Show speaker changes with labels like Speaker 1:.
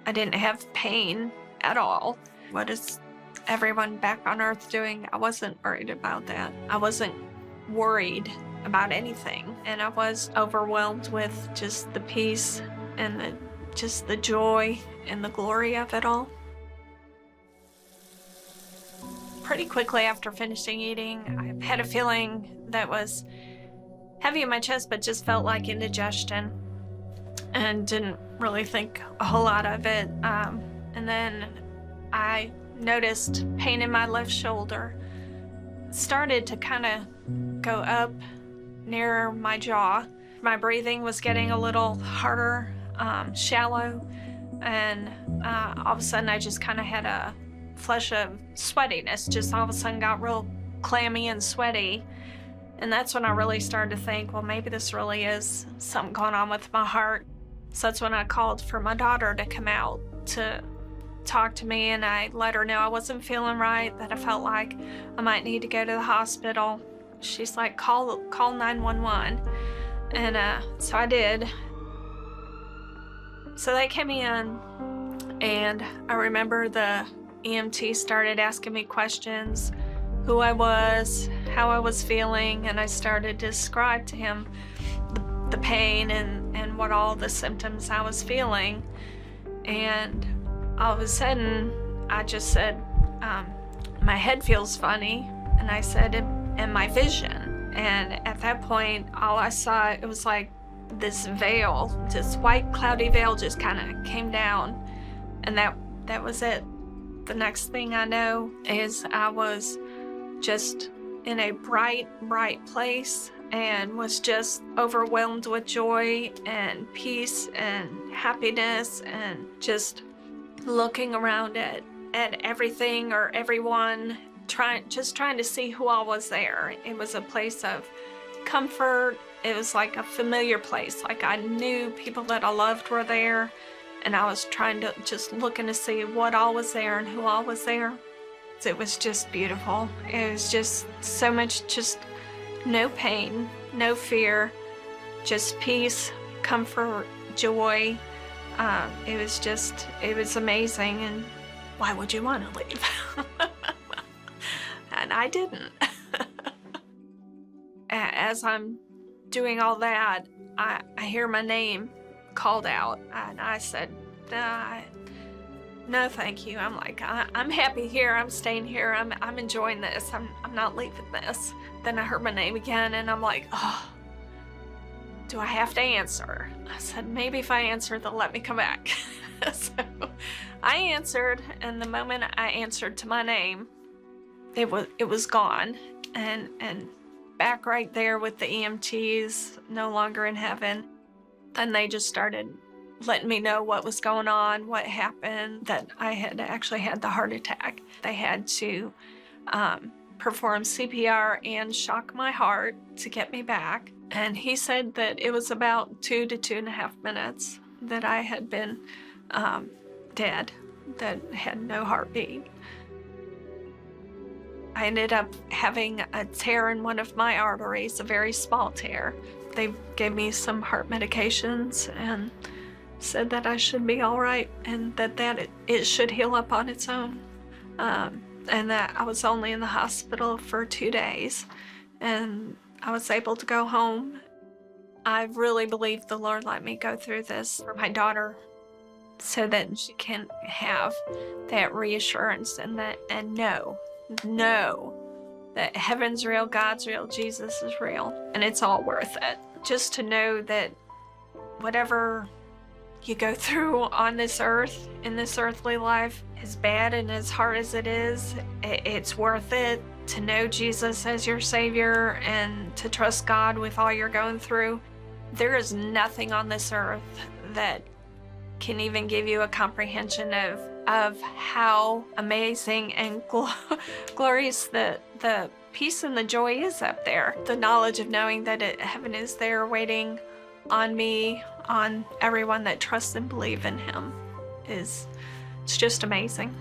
Speaker 1: I didn't have pain at all. What is everyone back on earth doing? I wasn't worried about that. I wasn't worried about anything. And I was overwhelmed with just the peace and just the joy and the glory of it all. Pretty quickly after finishing eating, I had a feeling that was heavy in my chest, but just felt like indigestion, and didn't really think a whole lot of it. And then I noticed pain in my left shoulder. Started to kind of go up near my jaw. My breathing was getting a little harder, shallow, and all of a sudden I just kind of had a flush of sweatiness. Just all of a sudden got real clammy and sweaty. And that's when I really started to think, well, maybe this really is something going on with my heart. So that's when I called for my daughter to come out to talk to me, and I let her know I wasn't feeling right, that I felt like I might need to go to the hospital. She's like, call 911. And so I did. So they came in, and I remember the EMT started asking me questions, who I was, how I was feeling, and I started to describe to him the pain and what all the symptoms I was feeling. And all of a sudden, I just said, my head feels funny. And I said, and my vision. And at that point, all I saw, it was like this veil, this white cloudy veil just kind of came down. And that was it. The next thing I know is I was just in a bright place and was just overwhelmed with joy and peace and happiness, and just looking around at everything or everyone, trying to see who all was there. It was a place of comfort. It was like a familiar place. Like I knew people that I loved were there, and I was trying to just looking to see what all was there and who all was there. It was just beautiful. It was just so much, just no pain, no fear, just peace, comfort, joy. It was amazing. And why would you want to leave? And I didn't. As I'm doing all that, I hear my name called out, and I said, no, thank you. I'm like, I'm happy here. I'm staying here. I'm enjoying this. I'm not leaving this. Then I heard my name again, and I'm like, oh, do I have to answer? I said, maybe if I answer, they'll let me come back. So I answered, and the moment I answered to my name, it was gone, and back right there with the EMTs, no longer in heaven. Then they just started letting me know what was going on, what happened, that I had actually had the heart attack. They had to perform CPR and shock my heart to get me back. And he said that it was about 2 to 2.5 minutes that I had been dead, that had no heartbeat. I ended up having a tear in one of my arteries, a very small tear. They gave me some heart medications and said that I should be all right, and that it should heal up on its own. And that I was only in the hospital for 2 days, and I was able to go home. I really believe the Lord let me go through this for my daughter, so that she can have that reassurance and know that heaven's real, God's real, Jesus is real, and it's all worth it. Just to know that whatever you go through on this earth, in this earthly life, as bad and as hard as it is, it's worth it to know Jesus as your Savior and to trust God with all you're going through. There is nothing on this earth that can even give you a comprehension of how amazing and glorious the peace and the joy is up there. The knowledge of knowing that heaven is there waiting on me, on everyone that trusts and believes in Him, it's just amazing.